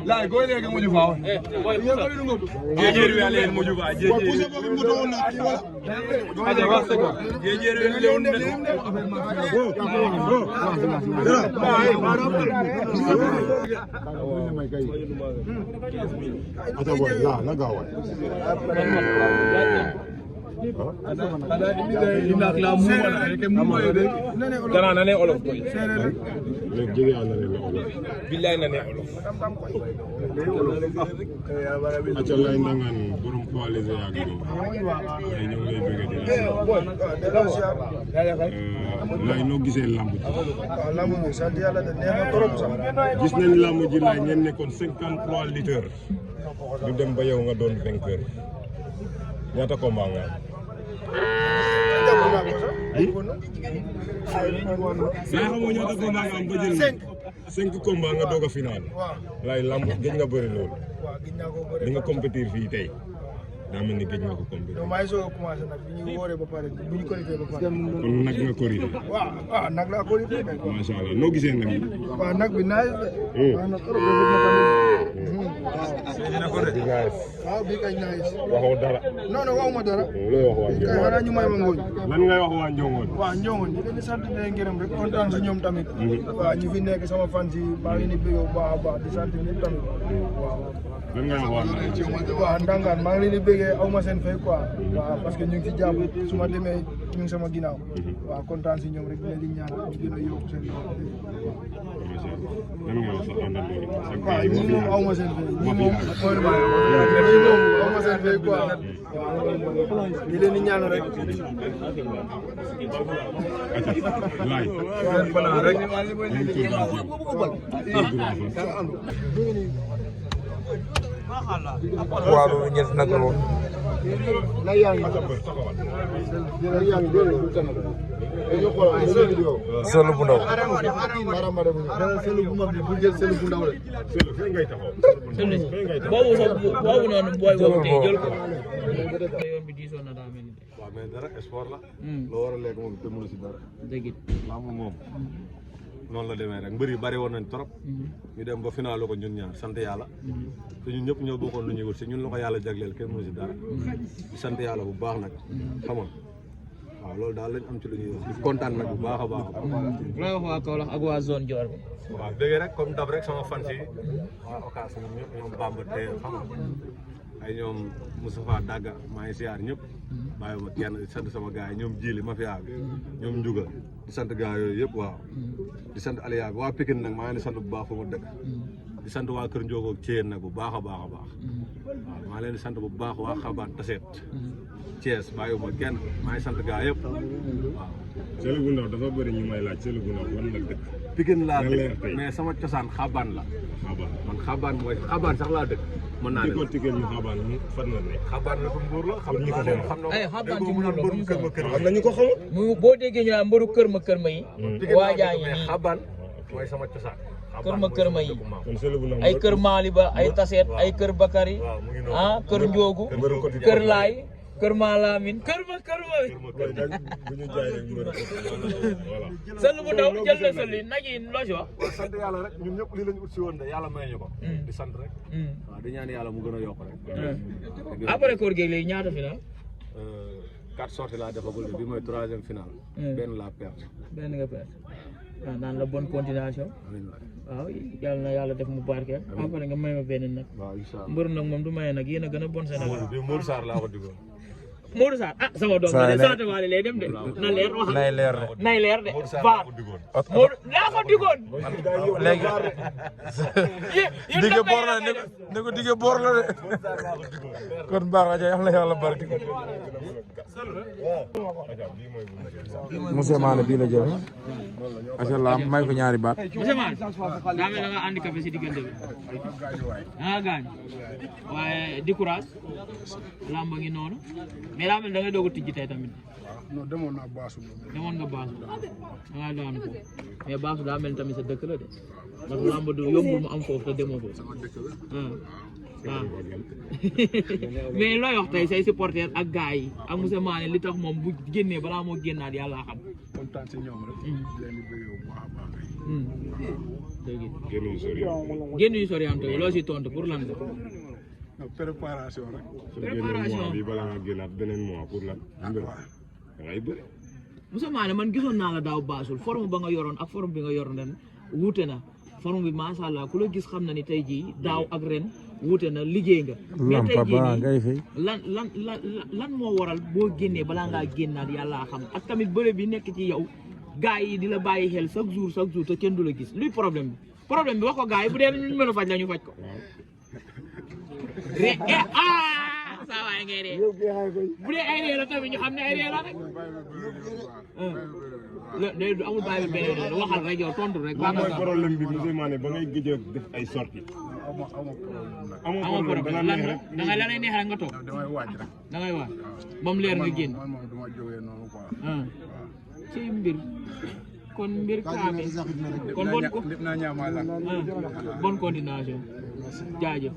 la go legi muju faaw jejeru ya len muju ba jejeru aja waste ko jejeru le wonde ata boy la na gawa dana nane olof koy le jege ala ne olof billahi nane olof acha lay ndangan borom coalisé ak do ay ñu lay bëgg di lay no gisee lamb lamb bi sant yàlla de neex na trop sax gis nañ lamb ji lay ngeen nekkoon 53 litres du dem ba yow nga doon vainqueur ñaata combat nga xamoo ñaata combat nga am ba jël 5 combat nga doog a final lay lamb gëj nga bëri loolu di nga compétir fii tey daa mel ni gëj nga ko compétir maa ngi soog a commencé nag bi ñu wooree ba pare bi ñu qualifié ba pare kon nag nga corrigé waaw nag laa qualifié macha allah noo gisee nag yi waaw nag bi naaj waaw nag trop waaw bii kay naaj waxoo dara non non waxuma dara looy wax waa kay xanaa ñu may ma ngooñ lan ngay wax waa Njongoon waaw Njongoon ñu leen di sant di leen gërëm rek kontaan si ñoom tamit waaw ñu fi nekk sama fan si baa ngi ni bëgg bu baax a baax di sant ñëpp tamit waaw lan ngay wax waaw ndangaan maa ngi leen di bëggee aw ma seen fay quoi waaw parce que ñu ngi ci jàpp su ma demee ñu ngi sama ginnaaw waaw kontaan si ñoom rek di leen di ñaan ñu gën a yokk seen lan ngay wax sa àndandoo waaw ñi moom aw ma seen fay ñi moom aw ma seen fay quoi di leen di ñaan rek laay rek waaw loolu ñett nag la woon. sëlu bu ndaw. boobu sax boobu noonu booy boobu tey jël ko. yoon bi diisoon na daa mel ni. waaw mais dara sport la loo war a lekk moom te mënu si dara dëgg it. lamb moom noonu la demee rek mbër yi bari woon nañ trop ñu dem ba final ko ñun ñaar sant yàlla te ñun ñëpp ñoo bokkoon lu ñuy wut si ñun la ko yàlla jagleel kenn mënu si dara di sant yàlla bu baax nag xam nga waaw loolu daal lañ am ci lu ñuy wax di kontaan nag bu baax a baax looy wax waa Kaolack ak waa zone Dior bi. waaw dégg rek comme dab rek sama fan si waa occasion ñun ñëpp ñoom Bamba te xam nga ay ñoom Moustapha Daga maa ngi siyaar ñëpp bàyyi ma kenn di sant sama gars yi ñoom Jili Mafia bi ñoom Ndiouga di sant gars yooyu yëpp waaw di sant Aliya bi waa Pikine nag maa ngi di sant bu baax fa ma dëkk di sant waa Kër Ndiogo ak Thiène nag bu baax a baax a baax waaw maa leen di sant bu baax waa Xabaan Taseet Thiès bàyyiwuma kenn maa ngi sant gars yëpp waaw. Sëlu bu ndaw dafa bëri ñu may laaj Sëlu bu ndaw fan la dëkk. Pikine laa dëkk mais sama cosaan Xabaan la. Xabaan man Xabaan mooy Xabaan sax laa dëkk. mën naa di ko tigal ñu Xabaan mu fan la nekk. Xabaan la ko Mbour la xam ñu ko xam na ay xabaan ci Mbour la bu ñu am na ñu ko xamul. boo déggee ñu naan mbëru kër ma yi. waa jaa ngi nii Xabaan mooy sama cosaan. kër ma yi. kon Sëlu bu ndaw ay kër Maliba ay Taseet ay kër Bakary ah kër Ndiogu kër Laay kër Malamine kër ma bu ñu jaay rek mbër voilà. Sëlu bu ndaw jël na sëli nag yi loo ci wax. waaw sant yàlla rek ñun ñëpp lii lañu ut si woon de yàlla may ñu ko. di sant rek. waaw di ñaan yàlla mu gën a yokk rek. après koor gi léegi ñaata final. 4 sorties laa defagul bi mooy 3e final. benn laa perte. benn nga perte waaw naan la bonne continuation. waaw yàlla na yàlla def mu barkeel. après nga may ma benn nag. waaw incha allah mbër nag moom du maye nag yéen a gën a bon Sénégal. bi Modou Sarr laa ko digoon. Modou Sarr ah sama doom bi de sant waale lay dem de na leer wax nay leer de. nay leer de vaar Modou laa ko digoon. léegi dige boor la ne ko dige boor la de kon baax na yàlla na yàlla barke. monsieur Mané bii la jël macha allah may ko ñaari baat. monsieur Mané daa mel da nga handicapé si diggante bi da nga gaañ waaye di courage lamba ngi noonu mais daa mel da ngay doog a tijji tey tamit. non demoon naa baasu demoon nga baasu da ngaa daan ko mais baasu daa mel tamit sa dëkk la de parce que lamba du yombul mu am foofu te demoo foofu waaw mais looy wax tey say supporter ak gars yi ak monsieur Mané li tax moom bu génnee balaa moo génnaat yàlla xam. kontaan si ñoom rek. di leen di bëgg bu baax a baax. dëgg génn yu sori génn yu soriante yi loo si tontu pour lan la. préparation rek. préparation mois bi balaa nga génnaat beneen mois pour lan. da ngay bëri. Moussa Mané man gisoon naa la daaw baasul forme ba nga yoroon ak forme bi nga yoroon ren wuute na forme bi macha allah ku la gis xam na ni tey jii daaw ak ren wuute na liggéey nga. mais tey jii nii lan moo waral boo génnee balaa ngaa génnaat yàlla xam ak tamit bëre bi nekk ci yow gars yi di la bàyyi xel chaque jour te kenn du la gis luy problème bi wax ko gars yi bu dee ñu mën a faj la ñu faj ko. saa waay ngay dee bu dee ay ree la tamit ñu xam ne ay ree la rek day amul bàyyi beneen rek waxal rek yow tontu rek. lan mooy problème bi Moussa Mané ba ngay gëj a def ay sorties. amoo problème da neex rek da ngay la lay neex rek nga toog. damay waaj rek. da ngay waaj ba mu leer nga génn. man moom duma jógee noonu quoi. ci mbir kon mbir kaame kon lépp naa ñaamaa la. bonne continuation jaajëf.